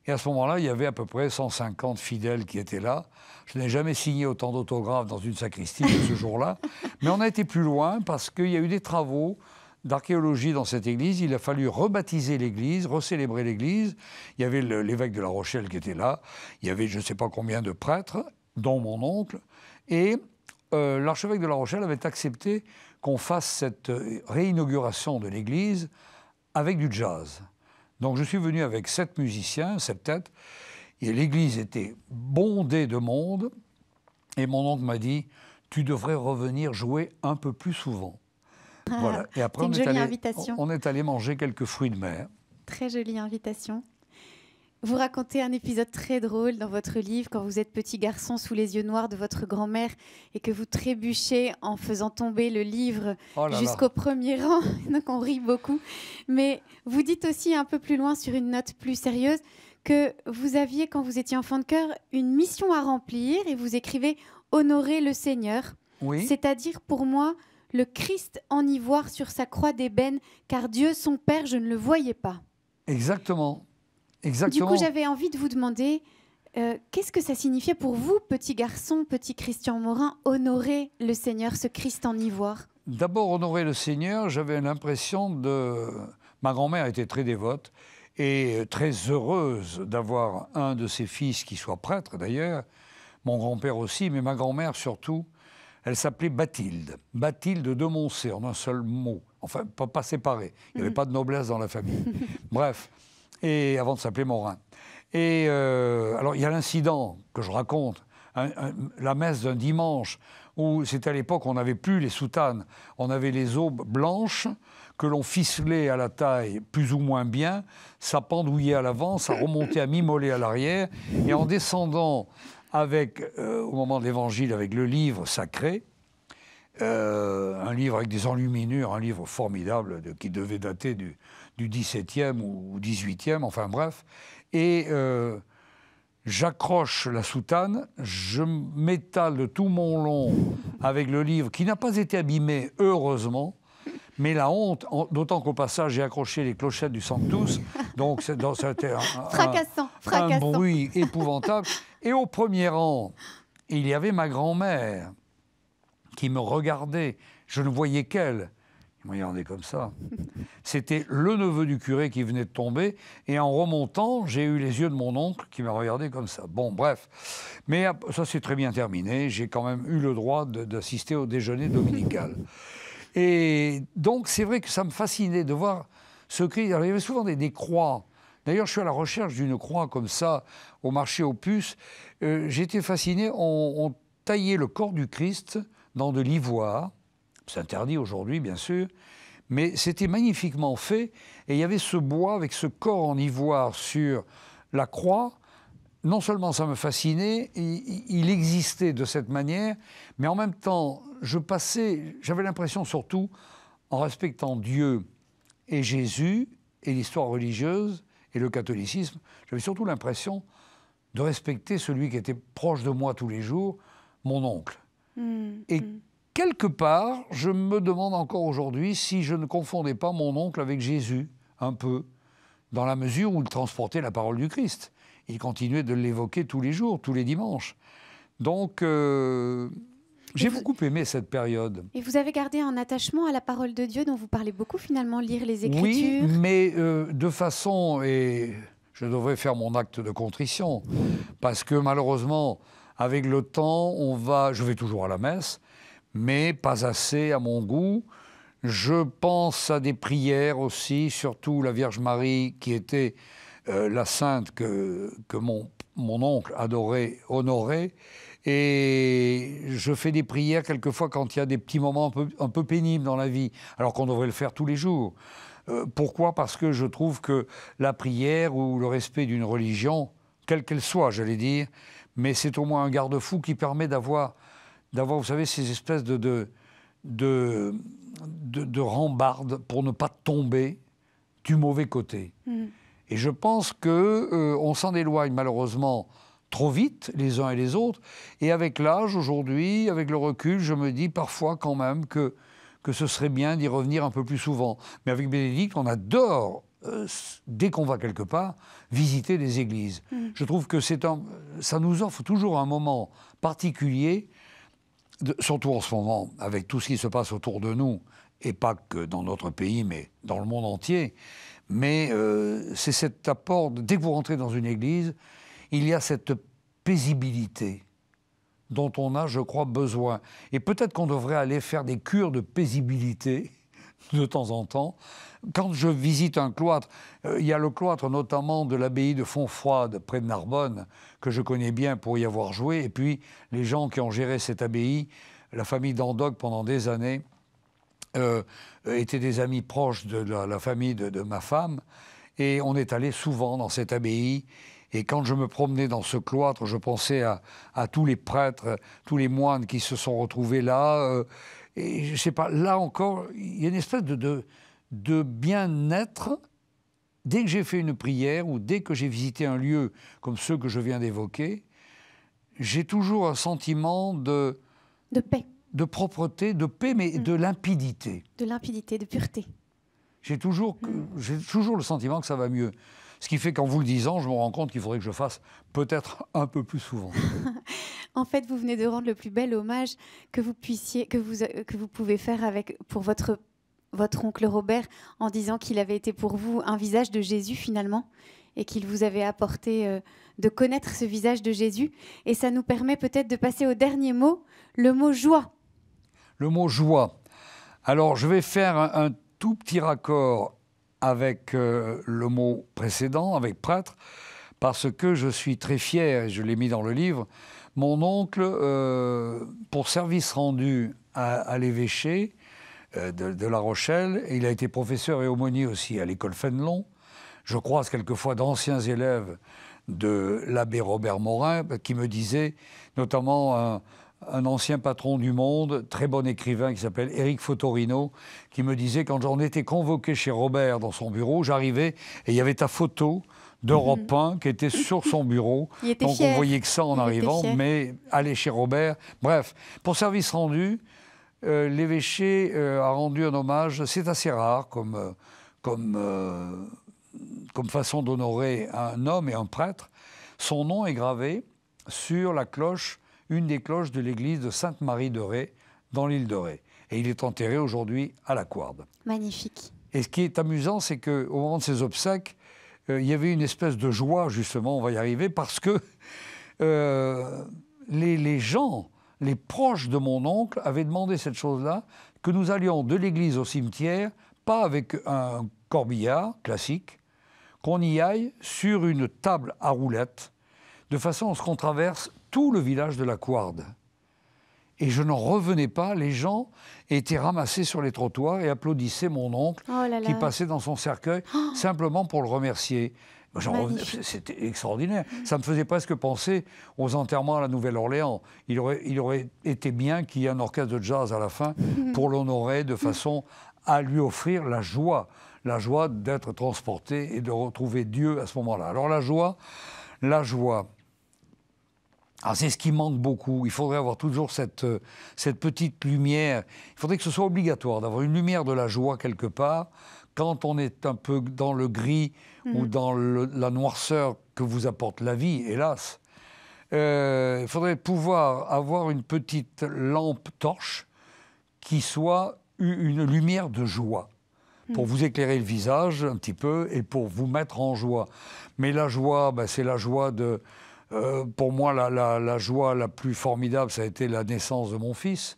Et à ce moment-là, il y avait à peu près 150 fidèles qui étaient là. Je n'ai jamais signé autant d'autographes dans une sacristie que ce jour-là. Mais on a été plus loin parce qu'il y a eu des travaux d'archéologie dans cette église. Il a fallu rebaptiser l'église, recélébrer l'église. Il y avait l'évêque de La Rochelle qui était là. Il y avait je ne sais pas combien de prêtres, dont mon oncle. Et l'archevêque de La Rochelle avait accepté qu'on fasse cette réinauguration de l'église avec du jazz. Donc je suis venu avec 7 musiciens, 7 têtes, et l'église était bondée de monde, et mon oncle m'a dit « Tu devrais revenir jouer un peu plus souvent. » Voilà. Et après, c'est une jolie invitation. On est allé manger quelques fruits de mer. Très jolie invitation. Vous racontez un épisode très drôle dans votre livre quand vous êtes petit garçon sous les yeux noirs de votre grand-mère et que vous trébuchez en faisant tomber le livre jusqu'au premier rang. Donc on rit beaucoup. Mais vous dites aussi un peu plus loin, sur une note plus sérieuse, que vous aviez, quand vous étiez enfant de cœur, une mission à remplir et vous écrivez « Honorer le Seigneur ». Oui. C'est-à-dire pour moi, le Christ en ivoire sur sa croix d'ébène, car Dieu son Père, je ne le voyais pas. Exactement. Du coup, j'avais envie de vous demander, qu'est-ce que ça signifiait pour vous, petit garçon, petit Christian Morin, honorer le Seigneur, ce Christ en ivoire? D'abord, honorer le Seigneur, j'avais l'impression de... Ma grand-mère était très dévote et très heureuse d'avoir un de ses fils qui soit prêtre, d'ailleurs. Mon grand-père aussi, mais ma grand-mère surtout. Elle s'appelait Bathilde. Bathilde de Moncé, en un seul mot. Enfin, pas séparé. Il n'y avait pas de noblesse dans la famille. Bref. Et avant de s'appeler Morin. Et alors, il y a l'incident que je raconte, la messe d'un dimanche, où c'était à l'époque, on n'avait plus les soutanes, on avait les aubes blanches que l'on ficelait à la taille plus ou moins bien, ça pendouillait à l'avant, ça remontait à mi-mollet à l'arrière, et en descendant avec, au moment de l'évangile, avec le livre sacré, un livre avec des enluminures, un livre formidable qui devait dater du XVIIe ou XVIIIe, enfin bref. Et j'accroche la soutane, je m'étale de tout mon long avec le livre qui n'a pas été abîmé, heureusement, mais la honte, d'autant qu'au passage j'ai accroché les clochettes du Sanctus, donc ça a été un bruit épouvantable. Et au premier rang, il y avait ma grand-mère qui me regardait, je ne voyais qu'elle. Il me regardait comme ça. C'était le neveu du curé qui venait de tomber, et en remontant, j'ai eu les yeux de mon oncle qui m'a regardé comme ça. Bon, bref. Mais ça s'est très bien terminé. J'ai quand même eu le droit d'assister au déjeuner dominical. Et donc, c'est vrai que ça me fascinait de voir ce Christ. Alors, il y avait souvent des croix. D'ailleurs, je suis à la recherche d'une croix comme ça, au marché aux puces. J'étais fasciné. On taillait le corps du Christ dans de l'ivoire. C'est interdit aujourd'hui, bien sûr, mais c'était magnifiquement fait. Et il y avait ce bois avec ce corps en ivoire sur la croix. Non seulement ça me fascinait, il existait de cette manière, mais en même temps, j'avais l'impression surtout, en respectant Dieu et Jésus et l'histoire religieuse et le catholicisme, j'avais surtout l'impression de respecter celui qui était proche de moi tous les jours, mon oncle. Et quelque part, je me demande encore aujourd'hui si je ne confondais pas mon oncle avec Jésus, un peu, dans la mesure où il transportait la parole du Christ. Il continuait de l'évoquer tous les jours, tous les dimanches. Donc, j'ai beaucoup aimé cette période. Et vous avez gardé un attachement à la parole de Dieu dont vous parlez beaucoup, finalement, lire les Écritures? Oui, mais de façon... Et je devrais faire mon acte de contrition, parce que malheureusement, avec le temps, je vais toujours à la messe, mais pas assez à mon goût. Je pense à des prières aussi, surtout la Vierge Marie, qui était la sainte que mon oncle adorait, honorait. Et je fais des prières quelquefois quand il y a des petits moments un peu pénibles dans la vie, alors qu'on devrait le faire tous les jours. Pourquoi ? Parce que je trouve que la prière ou le respect d'une religion, quelle qu'elle soit, j'allais dire, mais c'est au moins un garde-fou qui permet d'avoir, vous savez, ces espèces de rambardes pour ne pas tomber du mauvais côté. Et je pense qu'on s'en éloigne malheureusement trop vite, les uns et les autres. Et avec l'âge, aujourd'hui, avec le recul, je me dis parfois quand même que ce serait bien d'y revenir un peu plus souvent. Mais avec Bénédicte, on adore, dès qu'on va quelque part, visiter des églises. Je trouve que ça nous offre toujours un moment particulier, surtout en ce moment, avec tout ce qui se passe autour de nous, et pas que dans notre pays, mais dans le monde entier. Mais c'est cet apport, dès que vous rentrez dans une église, il y a cette paisibilité dont on a, je crois, besoin. Et peut-être qu'on devrait aller faire des cures de paisibilité de temps en temps. Quand je visite un cloître, il y a le cloître notamment de l'abbaye de Fontfroide, près de Narbonne, que je connais bien pour y avoir joué. Et puis, les gens qui ont géré cette abbaye, la famille d'Andoc pendant des années, étaient des amis proches de la famille de ma femme. Et on est allé souvent dans cette abbaye. Et quand je me promenais dans ce cloître, je pensais à tous les prêtres, tous les moines qui se sont retrouvés là. Et je ne sais pas, là encore, il y a une espèce de bien-être. Dès que j'ai fait une prière ou dès que j'ai visité un lieu comme ceux que je viens d'évoquer, j'ai toujours un sentiment de paix. De propreté, de paix, mais de limpidité. De limpidité, de pureté. J'ai toujours le sentiment que ça va mieux. Ce qui fait qu'en vous le disant, je me rends compte qu'il faudrait que je fasse peut-être un peu plus souvent. En fait, vous venez de rendre le plus bel hommage que vous pouvez faire pour votre oncle Robert, en disant qu'il avait été pour vous un visage de Jésus finalement, et qu'il vous avait apporté de connaître ce visage de Jésus. Et ça nous permet peut-être de passer au dernier mot, le mot joie. Le mot joie. Alors, je vais faire un tout petit raccord avec le mot précédent, avec prêtre, parce que je suis très fier, et je l'ai mis dans le livre, mon oncle, pour service rendu à l'évêché de La Rochelle, et il a été professeur et aumônier aussi à l'école Fénelon. Je croise quelquefois d'anciens élèves de l'abbé Robert Morin qui me disaient, notamment un ancien patron du Monde, très bon écrivain qui s'appelle Éric Fotorino, qui me disait, quand j'en étais convoqué chez Robert dans son bureau, j'arrivais et il y avait ta photo d'Europe 1 qui était sur son bureau. Donc fier. On voyait que ça en arrivant, mais aller chez Robert. Bref, pour service rendu, l'évêché a rendu un hommage, c'est assez rare comme façon d'honorer un homme et un prêtre. Son nom est gravé sur la cloche, une des cloches de l'église de Sainte-Marie de Ré, dans l'île de Ré. Et il est enterré aujourd'hui à la Couarde. Magnifique. Et ce qui est amusant, c'est qu'au moment de ses obsèques, il y avait une espèce de joie, justement, on va y arriver, parce que les gens, les proches de mon oncle, avaient demandé cette chose-là, que nous allions de l'église au cimetière, pas avec un corbillard classique, qu'on y aille sur une table à roulettes, de façon à ce qu'on traverse tout le village de la Couarde. Et je n'en revenais pas, les gens étaient ramassés sur les trottoirs et applaudissaient mon oncle qui passait dans son cercueil, simplement pour le remercier. C'était extraordinaire. Ça me faisait presque penser aux enterrements à la Nouvelle-Orléans. Il aurait été bien qu'il y ait un orchestre de jazz à la fin pour l'honorer de façon à lui offrir la joie d'être transporté et de retrouver Dieu à ce moment-là. Alors la joie, c'est ce qui manque beaucoup. Il faudrait avoir toujours cette petite lumière. Il faudrait que ce soit obligatoire d'avoir une lumière de la joie quelque part, quand on est un peu dans le gris ou dans la noirceur que vous apporte la vie, hélas. Il faudrait pouvoir avoir une petite lampe torche qui soit une lumière de joie, pour vous éclairer le visage un petit peu et pour vous mettre en joie. Mais la joie, c'est la joie de... pour moi, la joie la plus formidable, ça a été la naissance de mon fils.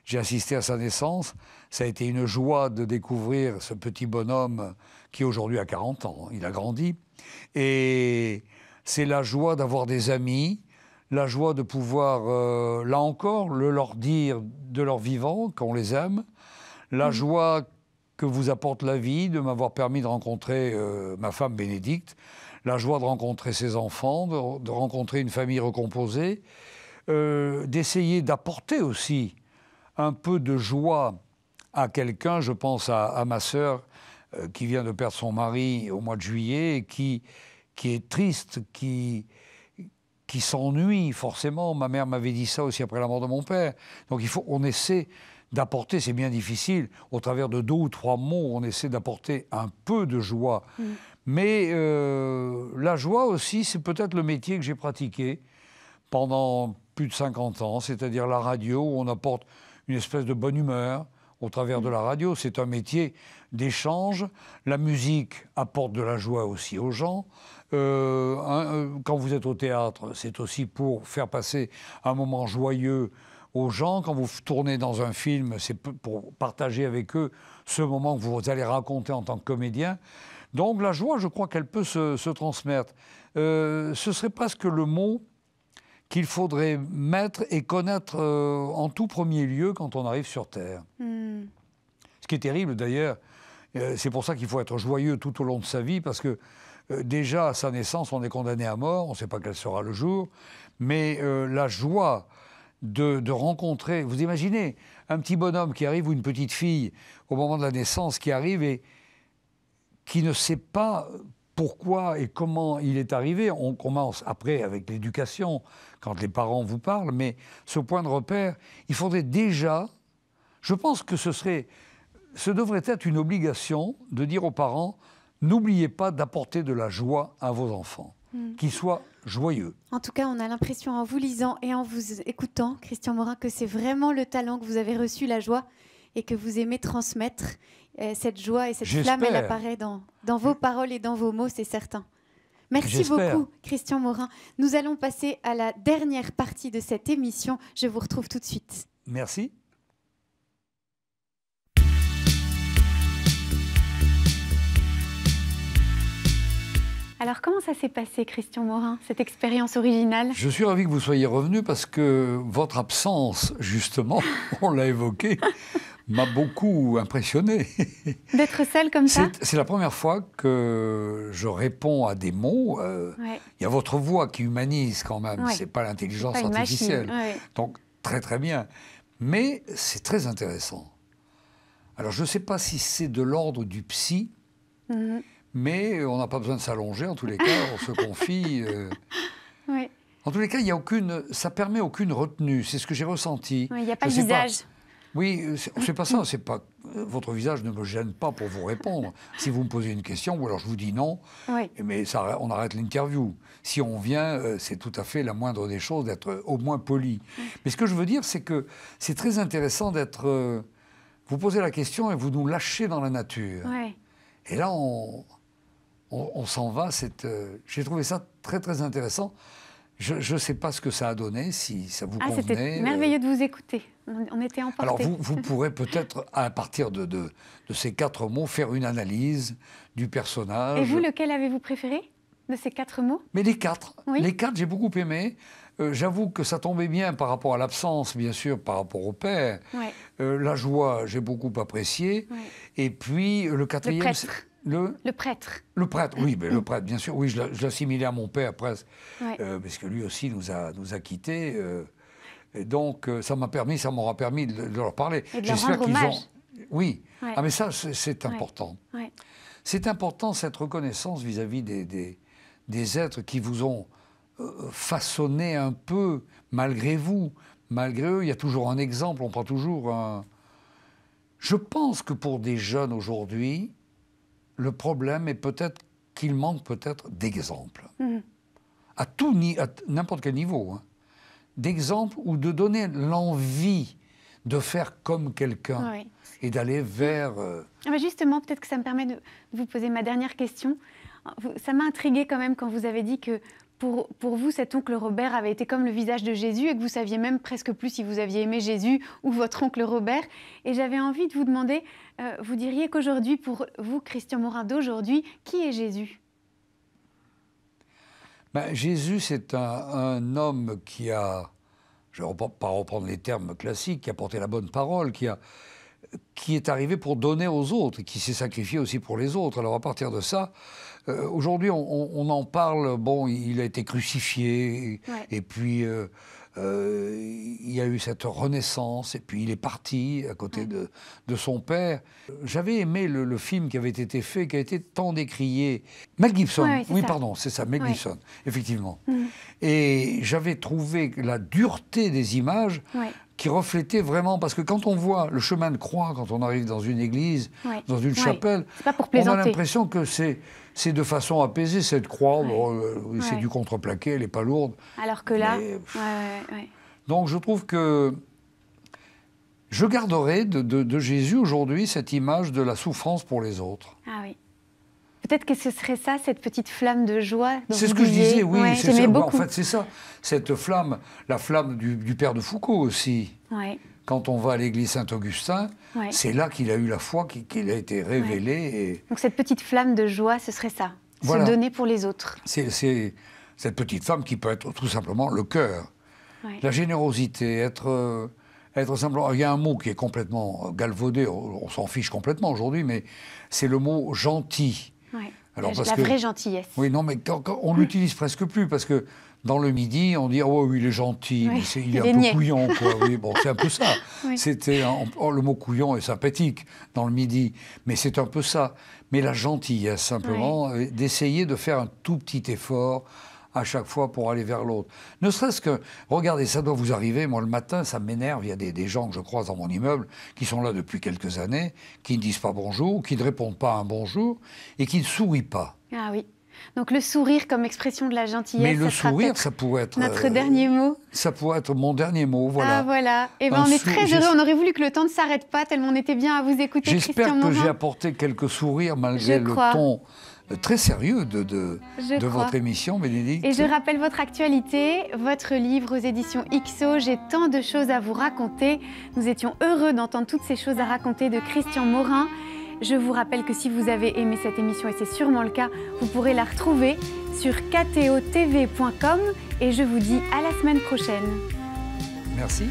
J'ai assisté à sa naissance. Ça a été une joie de découvrir ce petit bonhomme qui aujourd'hui a 40 ans. Il a grandi. Et c'est la joie d'avoir des amis, la joie de pouvoir, là encore, leur dire de leur vivant, qu'on les aime, la joie que vous apporte la vie, de m'avoir permis de rencontrer ma femme Bénédicte, la joie de rencontrer ses enfants, de rencontrer une famille recomposée, d'essayer d'apporter aussi un peu de joie à quelqu'un. Je pense à ma sœur qui vient de perdre son mari au mois de juillet, et qui est triste, qui s'ennuie forcément. Ma mère m'avait dit ça aussi après la mort de mon père. Donc on essaie d'apporter, c'est bien difficile, au travers de 2 ou 3 mots, on essaie d'apporter un peu de joie. Mais la joie aussi, c'est peut-être le métier que j'ai pratiqué pendant plus de 50 ans, c'est-à-dire la radio, où on apporte une espèce de bonne humeur au travers de la radio. C'est un métier d'échange. La musique apporte de la joie aussi aux gens. Quand vous êtes au théâtre, c'est aussi pour faire passer un moment joyeux aux gens. Quand vous tournez dans un film, c'est pour partager avec eux ce moment que vous allez raconter en tant que comédien. Donc la joie, je crois qu'elle peut se transmettre. Ce serait presque le mot qu'il faudrait mettre et connaître en tout premier lieu quand on arrive sur Terre. Ce qui est terrible d'ailleurs, C'est pour ça qu'il faut être joyeux tout au long de sa vie, parce que déjà, à sa naissance, on est condamné à mort, on ne sait pas quel sera le jour, mais la joie de rencontrer... Vous imaginez un petit bonhomme qui arrive ou une petite fille au moment de la naissance qui arrive et qui ne sait pas pourquoi et comment il est arrivé. On commence après avec l'éducation, quand les parents vous parlent, mais ce point de repère, il faudrait déjà... Je pense que ce devrait être une obligation de dire aux parents, n'oubliez pas d'apporter de la joie à vos enfants, qu'ils soient joyeux. En tout cas, on a l'impression en vous lisant et en vous écoutant, Christian Morin, que c'est vraiment le talent que vous avez reçu, la joie, et que vous aimez transmettre. Cette joie et cette flamme, elle apparaît dans vos paroles et dans vos mots, c'est certain. Merci beaucoup, Christian Morin. Nous allons passer à la dernière partie de cette émission. Je vous retrouve tout de suite. Merci. Alors, comment ça s'est passé, Christian Morin, cette expérience originale? Je suis ravi que vous soyez revenu parce que votre absence, justement, on l'a évoqué, m'a beaucoup impressionné. D'être seul comme ça? C'est la première fois que je réponds à des mots. Il y a votre voix qui humanise quand même, c'est pas l'intelligence artificielle. Donc, très très bien. Mais c'est très intéressant. Alors, je ne sais pas si c'est de l'ordre du psy, mais on n'a pas besoin de s'allonger, en tous les cas, on se confie. En tous les cas, ça permet aucune retenue, c'est ce que j'ai ressenti. Il n'y a pas de visage. Oui, c'est pas ça, c'est pas... Votre visage ne me gêne pas pour vous répondre. Si vous me posez une question, ou alors je vous dis non, mais on arrête l'interview. Si on vient, c'est tout à fait la moindre des choses d'être au moins poli. Mais ce que je veux dire, c'est que c'est très intéressant d'être... vous posez la question et vous nous lâchez dans la nature. Et là, on s'en va. J'ai trouvé ça très, très intéressant. Je ne sais pas ce que ça a donné, si ça vous convenait. C'était merveilleux de vous écouter. On était emportés. Alors, vous pourrez peut-être, à partir de ces 4 mots, faire une analyse du personnage. Et vous, lequel avez-vous préféré de ces 4 mots? Mais les 4. Les 4, j'ai beaucoup aimé. J'avoue que ça tombait bien par rapport à l'absence, bien sûr, par rapport au père. La joie, j'ai beaucoup apprécié. Et puis, le 4e... Le prêtre. Le prêtre, oui, mais le prêtre, bien sûr. Oui, je l'assimilais à mon père, presque. Parce que lui aussi nous a quittés. Et donc, ça m'aura permis de leur parler. Et de leur rendre hommage. Oui. Ah, mais ça, c'est important. C'est important, cette reconnaissance vis-à-vis des êtres qui vous ont façonné un peu, malgré vous. Malgré eux, il y a toujours un exemple, on prend toujours un... Je pense que pour des jeunes aujourd'hui, le problème est peut-être qu'il manque peut-être d'exemples. À n'importe quel niveau. D'exemples ou de donner l'envie de faire comme quelqu'un et d'aller vers... Justement, peut-être que ça me permet de vous poser ma dernière question. Ça m'a intriguée quand même quand vous avez dit que pour vous, cet oncle Robert avait été comme le visage de Jésus et que vous saviez même presque plus si vous aviez aimé Jésus ou votre oncle Robert. Et j'avais envie de vous demander, vous diriez qu'aujourd'hui, pour vous, Christian Morin d'aujourd'hui, qui est Jésus? Jésus, c'est un homme qui a, je ne vais pas reprendre les termes classiques, qui a porté la bonne parole, qui est arrivé pour donner aux autres, et qui s'est sacrifié aussi pour les autres. Alors à partir de ça, aujourd'hui on en parle, bon, il a été crucifié, et puis il y a eu cette renaissance, et puis il est parti à côté de son père. J'avais aimé le film qui avait été fait, qui a été tant décrié. Mel Gibson, pardon, c'est ça, Mel Gibson, effectivement. Et j'avais trouvé la dureté des images qui reflétait vraiment, parce que quand on voit le chemin de croix, quand on arrive dans une église, dans une chapelle, on a l'impression que c'est de façon apaisée, cette croix, c'est du contreplaqué, elle n'est pas lourde. Alors que là... Donc je trouve que je garderai de Jésus aujourd'hui cette image de la souffrance pour les autres. Ah oui. Peut-être que ce serait ça, cette petite flamme de joie. C'est ce que je disais, oui. J'aimais beaucoup. En fait, c'est ça. Cette flamme, la flamme du père de Foucault aussi. Quand on va à l'église Saint-Augustin, c'est là qu'il a eu la foi, qu'il a été révélé. Et... Donc cette petite flamme de joie, ce serait ça. Se donner pour les autres. C'est cette petite flamme qui peut être tout simplement le cœur. La générosité, être Être simple. Il y a un mot qui est complètement galvaudé, on s'en fiche complètement aujourd'hui, mais c'est le mot gentil. Ouais. Alors, la vraie gentillesse. Oui, non, mais on l'utilise presque plus, parce que dans le Midi, on dit « Oh oui, il est gentil, mais il est un peu couillon, quoi. » Oui, bon, c'est un peu ça. Oui. Le mot couillon est sympathique dans le Midi, mais c'est un peu ça. Mais la gentillesse, simplement, d'essayer de faire un tout petit effort à chaque fois pour aller vers l'autre. Ne serait-ce que, regardez, ça doit vous arriver, moi le matin, ça m'énerve, il y a des gens que je croise dans mon immeuble, qui sont là depuis quelques années, qui ne disent pas bonjour, qui ne répondent pas à un bonjour, et qui ne sourient pas. Ah oui. Donc le sourire comme expression de la gentillesse. Mais le sourire, ça pourrait être... Notre dernier mot. Ça pourrait être mon dernier mot, voilà. Ah voilà. Et ben on est très heureux, on aurait voulu que le temps ne s'arrête pas, tellement on était bien à vous écouter, Christian Morin. J'espère que j'ai apporté quelques sourires, malgré le ton très sérieux de votre émission, Bénédicte. Et je rappelle votre actualité, votre livre aux éditions XO, J'ai tant de choses à vous raconter. Nous étions heureux d'entendre toutes ces choses à raconter de Christian Morin. Je vous rappelle que si vous avez aimé cette émission, et c'est sûrement le cas, vous pourrez la retrouver sur ktotv.com et je vous dis à la semaine prochaine. Merci.